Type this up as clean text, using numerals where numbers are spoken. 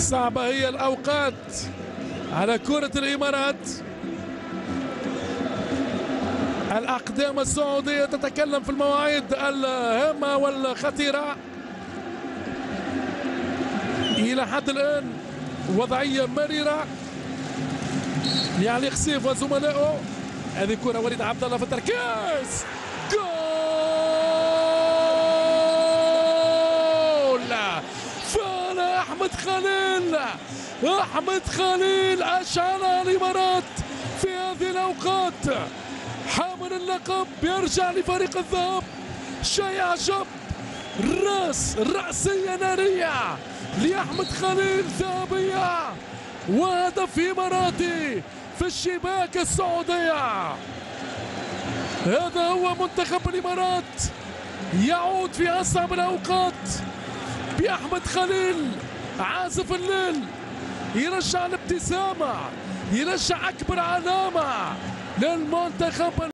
صعبة هي الأوقات على كرة الإمارات. الأقدام السعودية تتكلم في المواعيد الهامة والخطيرة. إلى حد الآن وضعية مريرة لعلي خسيف وزملائه. هذه كرة وليد عبد الله في التركيز، جول! فانا أحمد خليل، أحمد خليل أشعل الإمارات في هذه الأوقات. حامل اللقب يرجع لفريق الذهب. شيء عجب، رأسية نارية لأحمد خليل، ذهبية وهدف إماراتي في الشباك السعودية. هذا هو منتخب الإمارات، يعود في أصعب الأوقات بأحمد خليل عازف الليل، يرجع الابتسامة، يرجع أكبر علامة للمنتخب.